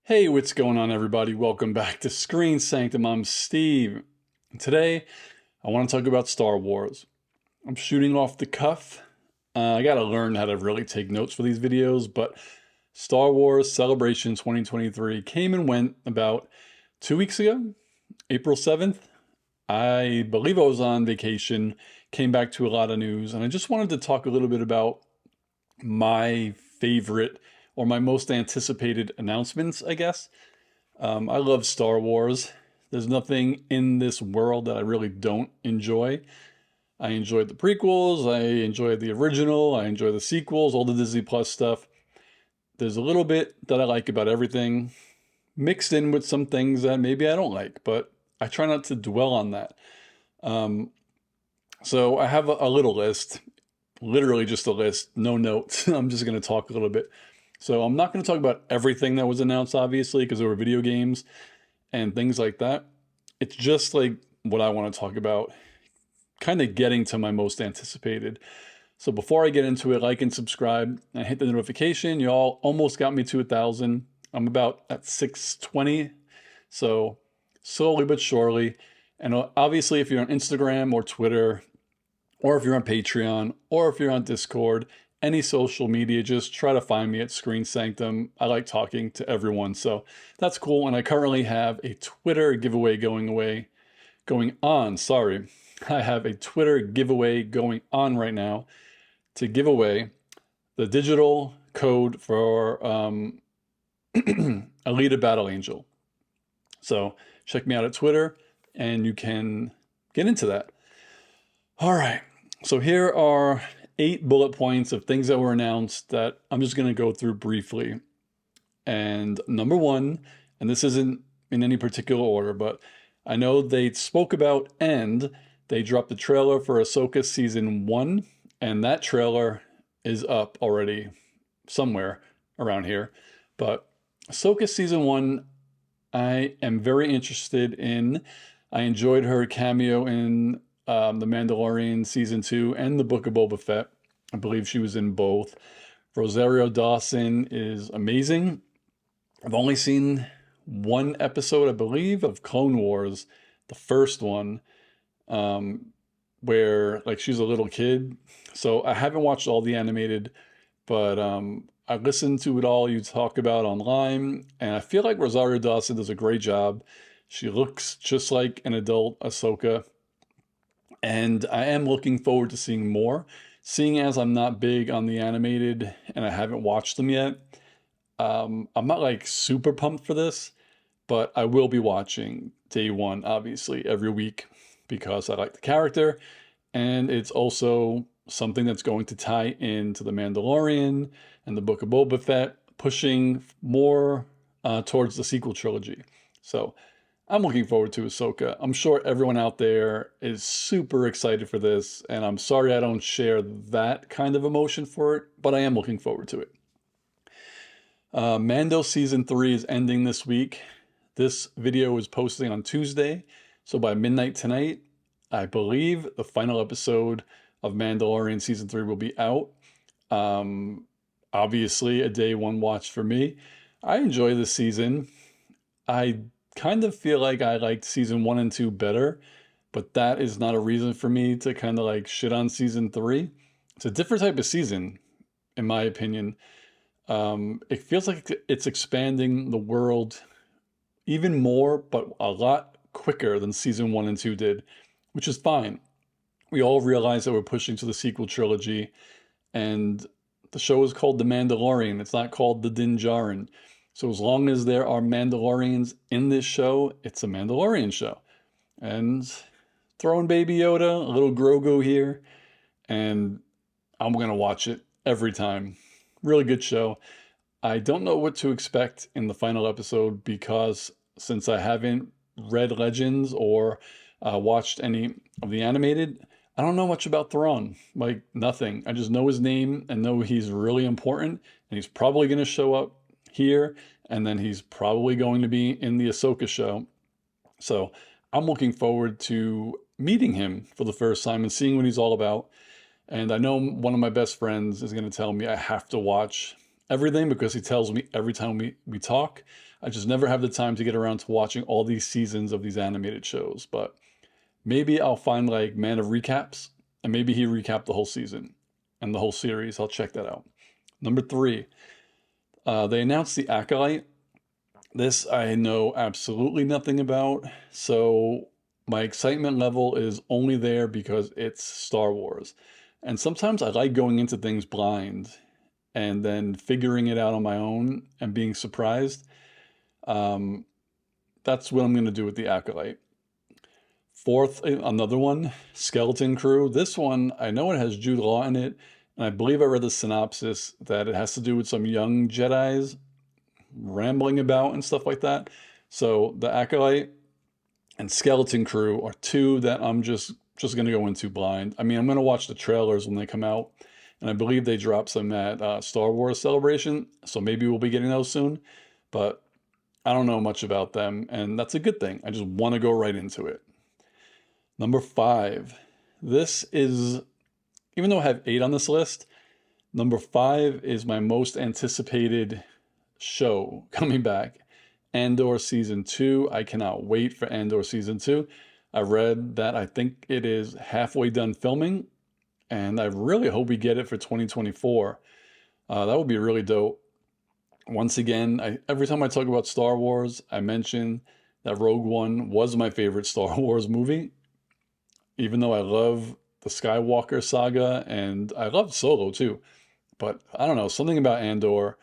Hey, what's going on, everybody? Welcome back to Screen Sanctum. I'm Steve. Today, I want to talk about Star Wars. I'm shooting off the cuff. I got to learn how to really take notes for these videos, but Star Wars Celebration 2023 came and went about 2 weeks ago, April 7th. I believe I was on vacation, came back to a lot of news, and I just wanted to talk a little bit about my favorite or my most anticipated announcements, I guess. I love Star Wars. There's nothing in this world that I really don't enjoy. I enjoyed the prequels, I enjoyed the original, I enjoy the sequels, all the Disney Plus stuff. There's a little bit that I like about everything, mixed in with some things that maybe I don't like, but I try not to dwell on that. Um, so I have a little list, literally just a list, no notes. I'm just going to talk a little bit. So I'm not going to talk about everything that was announced, obviously, because there were video games and things like that. It's just like what I want to talk about, kind of getting to my most anticipated. So before I get into it, like and subscribe and hit the notification. Y'all almost got me to 1,000. I'm about at 620. So slowly but surely. And obviously, if you're on Instagram or Twitter, or if you're on Patreon, or if you're on Discord, any social media, just try to find me at Screen Sanctum. I like talking to everyone, so that's cool. And I currently have a Twitter giveaway going on. Sorry, I have a Twitter giveaway going on right now to give away the digital code for Alita Battle Angel. So check me out at Twitter, and you can get into that. All right. So here are 8 bullet points of things that were announced that I'm just going to go through briefly. And number one, and this isn't in any particular order, but I know they spoke about End. They dropped the trailer for Ahsoka Season 1, and that trailer is up already somewhere around here. But Ahsoka Season 1, I am very interested in. I enjoyed her cameo in The Mandalorian Season 2 and the Book of Boba Fett. I believe she was in both. Rosario Dawson is amazing. I've only seen one episode, I believe, of Clone Wars, the first one, where like she's a little kid. So I haven't watched all the animated, but I listened to it all you talk about online, and I feel like Rosario Dawson does a great job. She looks just like an adult Ahsoka, and I am looking forward to seeing more. Seeing as I'm not big on the animated and I haven't watched them yet, I'm not like super pumped for this, but I will be watching day one, obviously, every week because I like the character, and it's also something that's going to tie into The Mandalorian and the Book of Boba Fett, pushing more towards the sequel trilogy. So I'm looking forward to Ahsoka. I'm sure everyone out there is super excited for this, and I'm sorry I don't share that kind of emotion for it, but I am looking forward to it. Mando Season 3 is ending this week. This video is posting on Tuesday, so by midnight tonight, I believe the final episode of Mandalorian Season 3 will be out. Obviously, a day one watch for me. I enjoy this season. I kind of feel like I liked Season 1 and 2 better, but that is not a reason for me to kind of like shit on Season 3. It's a different type of season, in my opinion. It feels like it's expanding the world even more, but a lot quicker than Season 1 and 2 did, which is fine. We all realize that we're pushing to the sequel trilogy, and the show is called The Mandalorian. It's not called The Din Djarin. So as long as there are Mandalorians in this show, it's a Mandalorian show. And throwing Baby Yoda, a little Grogu here, and I'm going to watch it every time. Really good show. I don't know what to expect in the final episode because since I haven't read Legends or watched any of the animated, I don't know much about Thrawn. Like, nothing. I just know his name and know he's really important, and he's probably going to show up here, and then he's probably going to be in the Ahsoka show. So I'm looking forward to meeting him for the first time and seeing what he's all about. And I know one of my best friends is going to tell me I have to watch everything because he tells me every time we talk. I just never have the time to get around to watching all these seasons of these animated shows. But maybe I'll find like Man of Recaps, and maybe he recapped the whole season and the whole series. I'll check that out. Number 3, they announced The Acolyte. This I know absolutely nothing about, so my excitement level is only there because it's Star Wars. And sometimes I like going into things blind and then figuring it out on my own and being surprised. Um, that's what I'm going to do with The Acolyte. 4th, another one, Skeleton Crew. This one, I know it has Jude Law in it, and I believe I read the synopsis that it has to do with some young Jedis rambling about and stuff like that. So The Acolyte and Skeleton Crew are 2 that I'm just going to go into blind. I mean, I'm going to watch the trailers when they come out, and I believe they drop some at Star Wars Celebration, so maybe we'll be getting those soon, but I don't know much about them, and that's a good thing. I just want to go right into it. Number 5. This is, even though I have 8 on this list, number 5 is my most anticipated show coming back. Andor Season 2. I cannot wait for Andor Season 2. I read that I think it is halfway done filming, and I really hope we get it for 2024. That would be really dope. Once again, every time I talk about Star Wars, I mention that Rogue One was my favorite Star Wars movie, even though I love the Skywalker saga, and I love Solo too. But I don't know, something about Andor,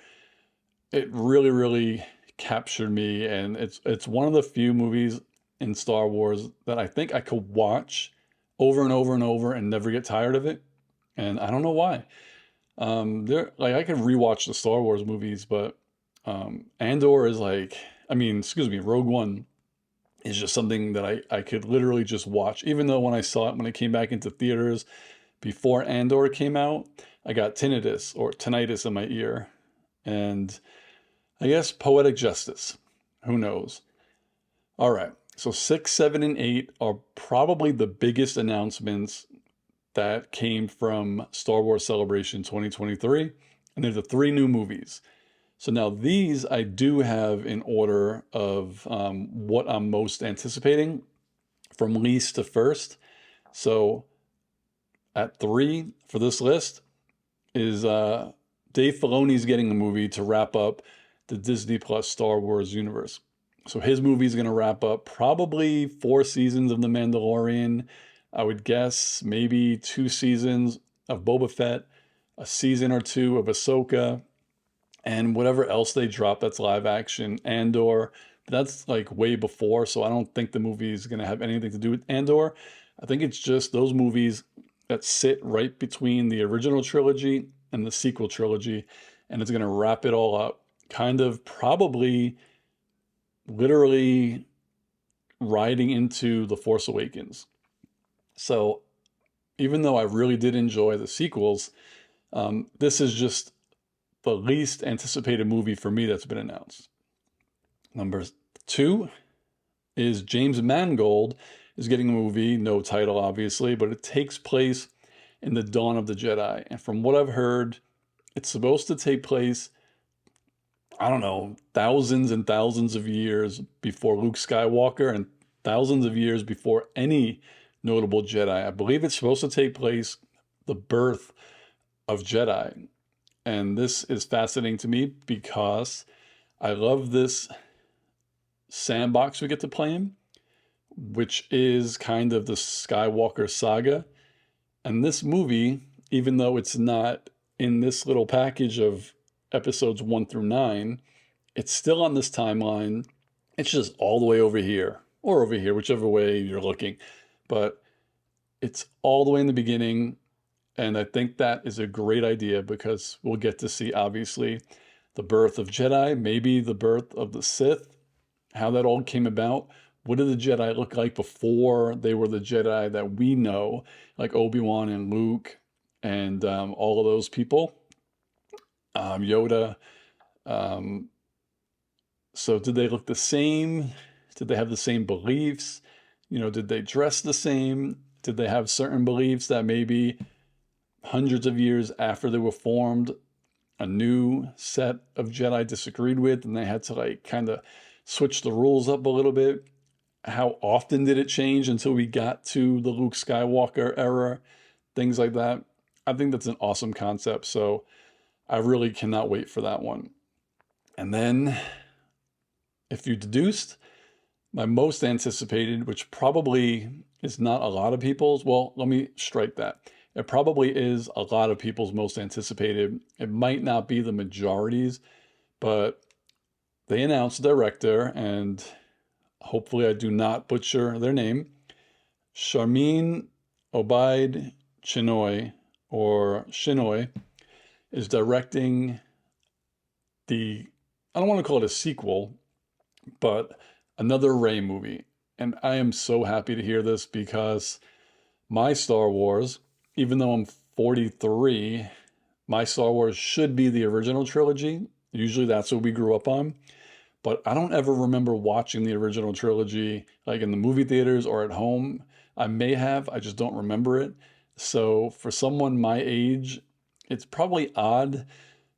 it really, really captured me, and it's one of the few movies in Star Wars that I think I could watch over and over and over and never get tired of it. And I don't know why. I could rewatch the Star Wars movies, but Andor is Rogue One is just something that I could literally just watch. Even though when I saw it, when it came back into theaters before Andor came out, I got tinnitus in my ear. And I guess poetic justice. Who knows? All right. So 6, 7, and 8 are probably the biggest announcements that came from Star Wars Celebration 2023. And they're the 3 new movies. So now these I do have in order of what I'm most anticipating from least to first. So at 3 for this list is Dave Filoni's getting a movie to wrap up the Disney Plus Star Wars universe. So his movie is going to wrap up probably 4 seasons of The Mandalorian. I would guess maybe 2 seasons of Boba Fett, a season or 2 of Ahsoka, and whatever else they drop that's live action, Andor. That's like way before, so I don't think the movie is going to have anything to do with Andor. I think it's just those movies that sit right between the original trilogy and the sequel trilogy, and it's going to wrap it all up, kind of probably literally riding into The Force Awakens. So even though I really did enjoy the sequels, this is just the least anticipated movie for me that's been announced. Number 2 is James Mangold is getting a movie, no title obviously, but it takes place in the Dawn of the Jedi. And from what I've heard, it's supposed to take place, I don't know, thousands and thousands of years before Luke Skywalker and thousands of years before any notable Jedi. I believe it's supposed to take place the birth of Jedi. And this is fascinating to me because I love this sandbox we get to play in, which is kind of the Skywalker saga. And this movie, even though it's not in this little package of episodes 1 through 9, it's still on this timeline. It's just all the way over here, or over here, whichever way you're looking. But it's all the way in the beginning. And I think that is a great idea because we'll get to see, obviously, the birth of Jedi, maybe the birth of the Sith, how that all came about. What did the Jedi look like before they were the Jedi that we know, like Obi-Wan and Luke and all of those people, Yoda. So did they look the same? Did they have the same beliefs? Did they dress the same? Did they have certain beliefs that maybe hundreds of years after they were formed a new set of Jedi disagreed with, and they had to like kind of switch the rules up a little bit. How often did it change until we got to the Luke Skywalker era? Things like that. I think that's an awesome concept. So I really cannot wait for that one. And then, if you deduced, my most anticipated, which probably is not a lot of people's, well, let me strike that. It probably is a lot of people's most anticipated. It might not be the majorities, but they announced a director, and hopefully I do not butcher their name, Sharmeen Obaid Chinoy, or Shinoy, is directing I don't want to call it a sequel, but another Rey movie. And I am so happy to hear this because my Star Wars, even though I'm 43, my Star Wars should be the original trilogy. Usually that's what we grew up on. But I don't ever remember watching the original trilogy like in the movie theaters or at home. I may have, I just don't remember it. So for someone my age, it's probably odd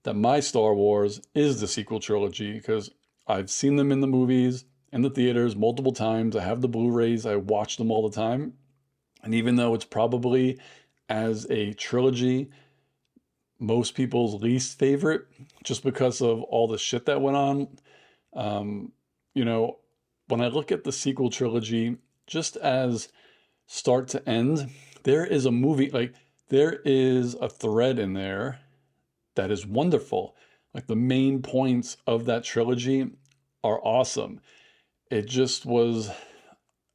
that my Star Wars is the sequel trilogy because I've seen them in the movies, in the theaters multiple times. I have the Blu-rays, I watch them all the time. And even though it's probably as a trilogy, most people's least favorite, just because of all the shit that went on, you know, when I look at the sequel trilogy, just as start to end, there is a movie, like there is a thread in there that is wonderful. Like the main points of that trilogy are awesome. It just was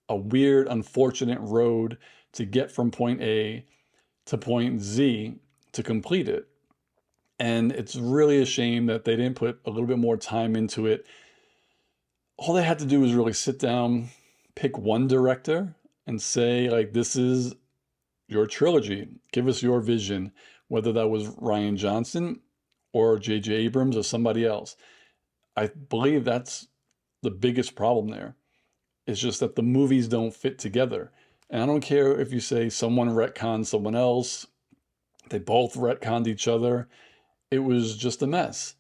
a weird, unfortunate road to get from point A to point Z to complete it. And it's really a shame that they didn't put a little bit more time into it. All they had to do was really sit down, pick one director, and say, like, this is your trilogy. Give us your vision, whether that was Rian Johnson or J.J. Abrams or somebody else. I believe that's the biggest problem there. It's just that the movies don't fit together. And I don't care if you say someone retconned someone else, they both retconned each other. It was just a mess.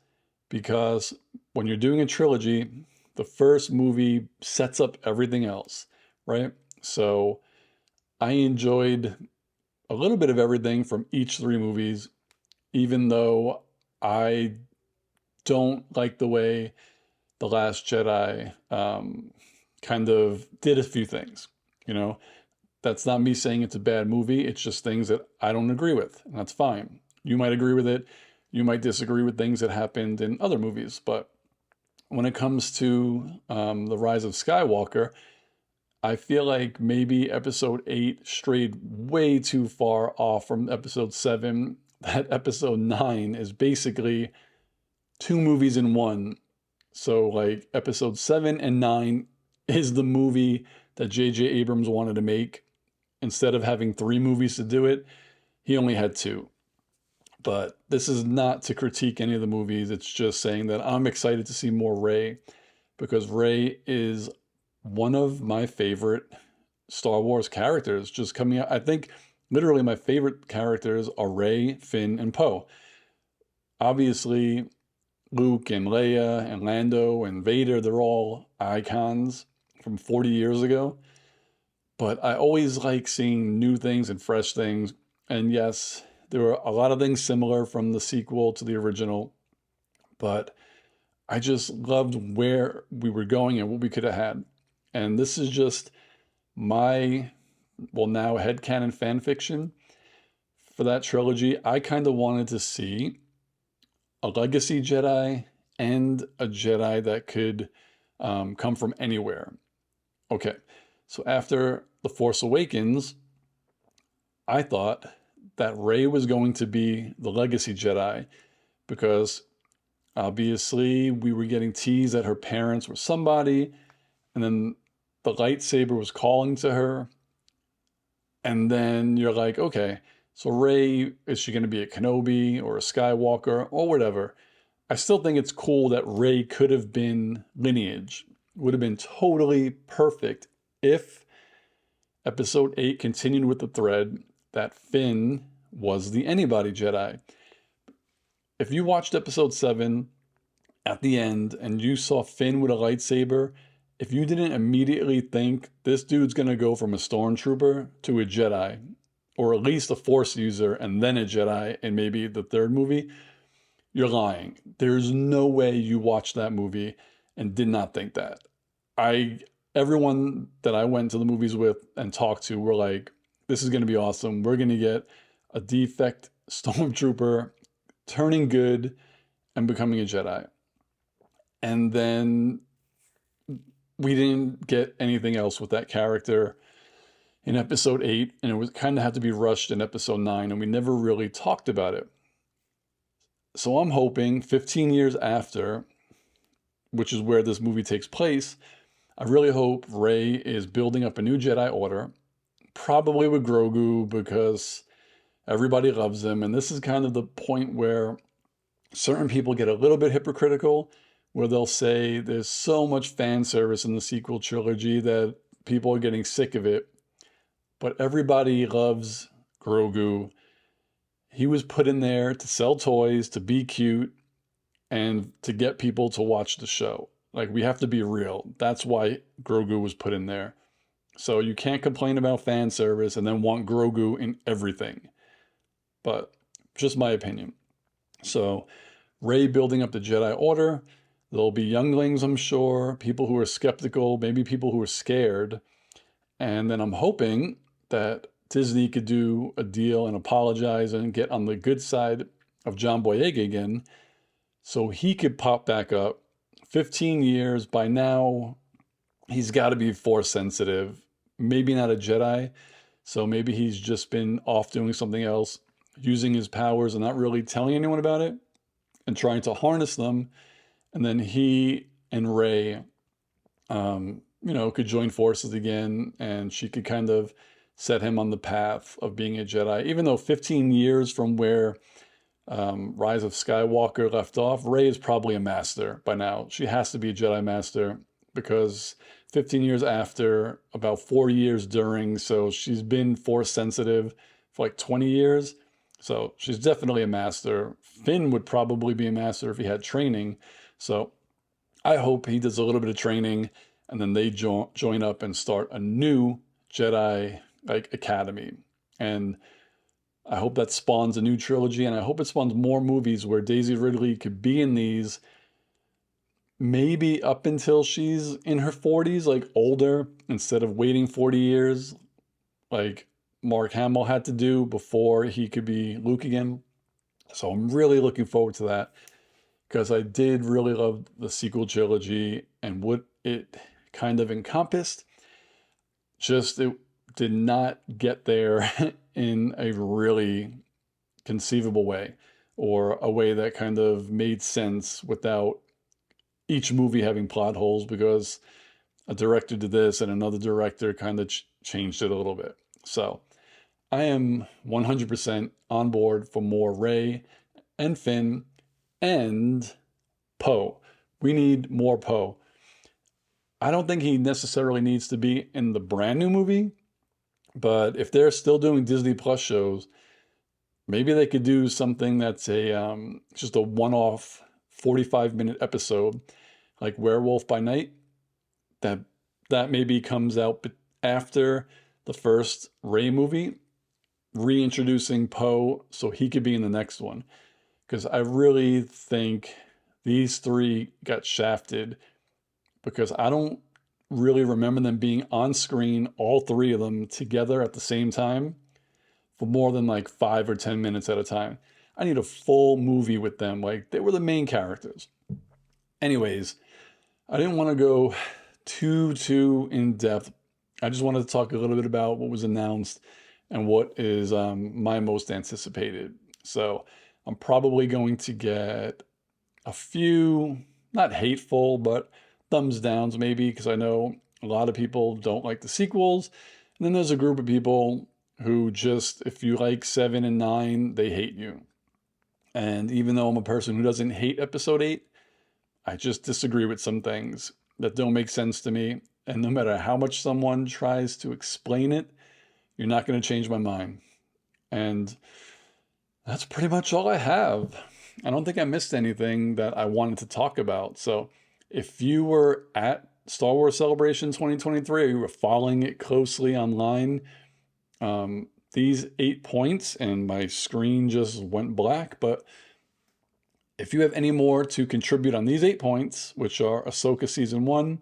Because when you're doing a trilogy, the first movie sets up everything else, right? So I enjoyed a little bit of everything from each three movies, even though I don't like the way The Last Jedi kind of did a few things. You know, that's not me saying it's a bad movie. It's just things that I don't agree with, and that's fine. You might agree with it. You might disagree with things that happened in other movies. But when it comes to The Rise of Skywalker, I feel like maybe episode 8 strayed way too far off from episode 7. That episode 9 is basically two movies in one. So, like, episode 7 and 9 is the movie that J.J. Abrams wanted to make. Instead of having 3 movies to do it, he only had 2. But this is not to critique any of the movies. It's just saying that I'm excited to see more Rey because Rey is one of my favorite Star Wars characters just coming out. I think literally my favorite characters are Rey, Finn, and Poe. Obviously, Luke and Leia and Lando and Vader, they're all icons from 40 years ago. But I always like seeing new things and fresh things. And yes, there were a lot of things similar from the sequel to the original, but I just loved where we were going and what we could have had. And this is just my, well, now headcanon fan fiction for that trilogy. I kind of wanted to see a legacy Jedi and a Jedi that could come from anywhere. Okay, so after The Force Awakens, I thought that Rey was going to be the legacy Jedi because obviously we were getting teased that her parents were somebody, and then the lightsaber was calling to her. And then you're like, okay, so Rey, is she going to be a Kenobi or a Skywalker or whatever? I still think it's cool that Rey could have been lineage. Would have been totally perfect if episode 8 continued with the thread that Finn was the anybody Jedi. if you watched episode 7 at the end and you saw Finn with a lightsaber, if you didn't immediately think this dude's going to go from a stormtrooper to a Jedi, or at least a Force user and then a Jedi in maybe the third movie, you're lying. There's no way you watched that movie and did not think that. Everyone that I went to the movies with and talked to were like, this is going to be awesome. We're going to get a defect stormtrooper turning good and becoming a Jedi. And then we didn't get anything else with that character in episode 8, and it was kind of had to be rushed in episode 9, and we never really talked about it. So I'm hoping 15 years after, which is where this movie takes place, I really hope Rey is building up a new Jedi Order, probably with Grogu, because everybody loves him. And this is kind of the point where certain people get a little bit hypocritical, where they'll say there's so much fan service in the sequel trilogy that people are getting sick of it. But everybody loves Grogu. He was put in there to sell toys, to be cute, and to get people to watch the show. Like, we have to be real. That's why Grogu was put in there. So you can't complain about fan service and then want Grogu in everything. But just my opinion. So Rey building up the Jedi Order. There'll be younglings, I'm sure, people who are skeptical, maybe people who are scared. And then I'm hoping that Disney could do a deal and apologize and get on the good side of John Boyega again, so he could pop back up. 15 years, by now, he's got to be Force sensitive. Maybe not a Jedi, so maybe he's just been off doing something else, using his powers and not really telling anyone about it, and trying to harness them. And then he and Rey, could join forces again, and she could kind of set him on the path of being a Jedi. Even though 15 years from where Rise of Skywalker left off, Rey is probably a master by now. She has to be a Jedi master because 15 years after, about 4 years during, so she's been Force sensitive for like 20 years. So she's definitely a master. Finn would probably be a master if he had training. So I hope he does a little bit of training and then they join up and start a new Jedi academy. And I hope that spawns a new trilogy, and I hope it spawns more movies where Daisy Ridley could be in these maybe up until she's in her 40s, like older, instead of waiting 40 years like Mark Hamill had to do before he could be Luke again. So I'm really looking forward to that, because I did really love the sequel trilogy and what it kind of encompassed. Just it did not get there in a really conceivable way, or a way that kind of made sense without each movie having plot holes, because a director did this and another director kind of changed it a little bit. So I am 100% on board for more Rey and Finn and Poe. We need more Poe. I don't think he necessarily needs to be in the brand new movie, but if they're still doing Disney Plus shows, maybe they could do something that's just a one-off 45-minute episode, like Werewolf by Night, that maybe comes out after the first Rey movie, reintroducing Poe so he could be in the next one. Because I really think these three got shafted, because I don't really remember them being on screen, all three of them together at the same time, for more than like 5 or 10 minutes at a time. I need a full movie with them. Like, they were the main characters. Anyways, I didn't want to go too in depth. I just wanted to talk a little bit about what was announced and what is my most anticipated. So I'm probably going to get a few, not hateful, but thumbs downs maybe, because I know a lot of people don't like the sequels. And then there's a group of people who just, if you like 7 and 9, they hate you. And even though I'm a person who doesn't hate episode 8, I just disagree with some things that don't make sense to me. And no matter how much someone tries to explain it, you're not going to change my mind. And that's pretty much all I have. I don't think I missed anything that I wanted to talk about. So if you were at Star Wars Celebration 2023, or you were following it closely online, these 8 points, and my screen just went black, but if you have any more to contribute on these 8 points, which are Ahsoka Season 1,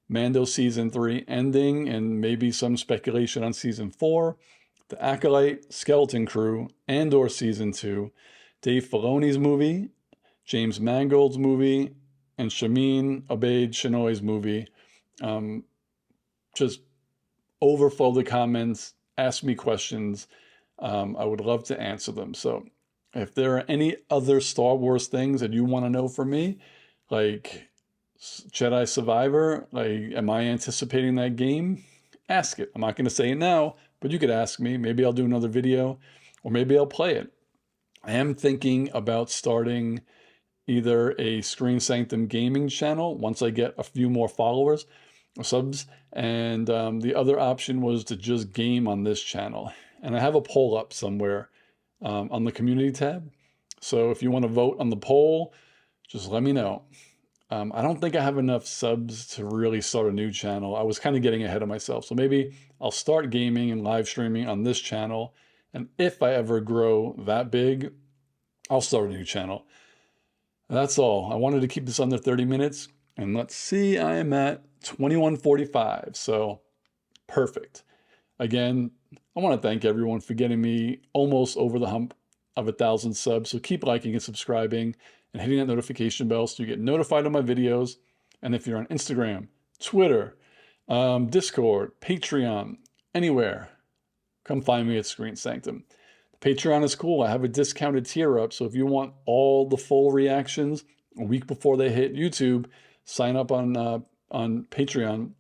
Mando Season 3 ending, and maybe some speculation on Season 4, The Acolyte, Skeleton Crew, Andor Season 2, Dave Filoni's movie, James Mangold's movie, and Shameen Obaid-Chinoy's movie, just overflow the comments, ask me questions. I would love to answer them. So if there are any other Star Wars things that you want to know from me, like Jedi Survivor, like, am I anticipating that game? Ask it. I'm not going to say it now, but you could ask me. Maybe I'll do another video, or maybe I'll play it. I am thinking about starting either a Screen Sanctum gaming channel once I get a few more followers or subs, and the other option was to just game on this channel. And I have a poll up somewhere on the community tab. So if you want to vote on the poll, just let me know. I don't think I have enough subs to really start a new channel. I was kind of getting ahead of myself. So maybe I'll start gaming and live streaming on this channel. And if I ever grow that big, I'll start a new channel. That's all. I wanted to keep this under 30 minutes. And let's see, I am at 21:45. So perfect. Again, I want to thank everyone for getting me almost over the hump of 1,000 subs. So keep liking and subscribing and hitting that notification bell so you get notified of my videos. And if you're on Instagram, Twitter, Discord, Patreon, anywhere, come find me at Screen Sanctum. The Patreon is cool. I have a discounted tier up. So if you want all the full reactions a week before they hit YouTube, sign up on Patreon,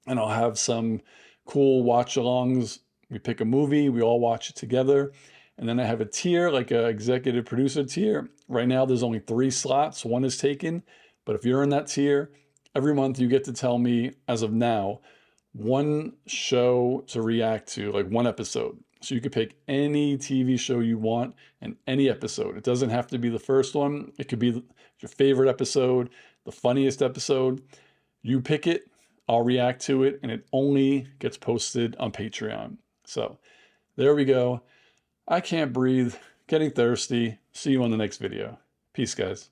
and I'll have some cool watch-alongs. We pick a movie, we all watch it together. And then I have a tier, like an executive producer tier. Right now, there's only 3 slots. 1 is taken. But if you're in that tier, every month you get to tell me, as of now, 1 show to react to, like 1 episode. So you could pick any TV show you want and any episode. It doesn't have to be the first one. It could be your favorite episode, the funniest episode. You pick it, I'll react to it, and it only gets posted on Patreon. So there we go. I can't breathe, getting thirsty. See you on the next video. Peace, guys.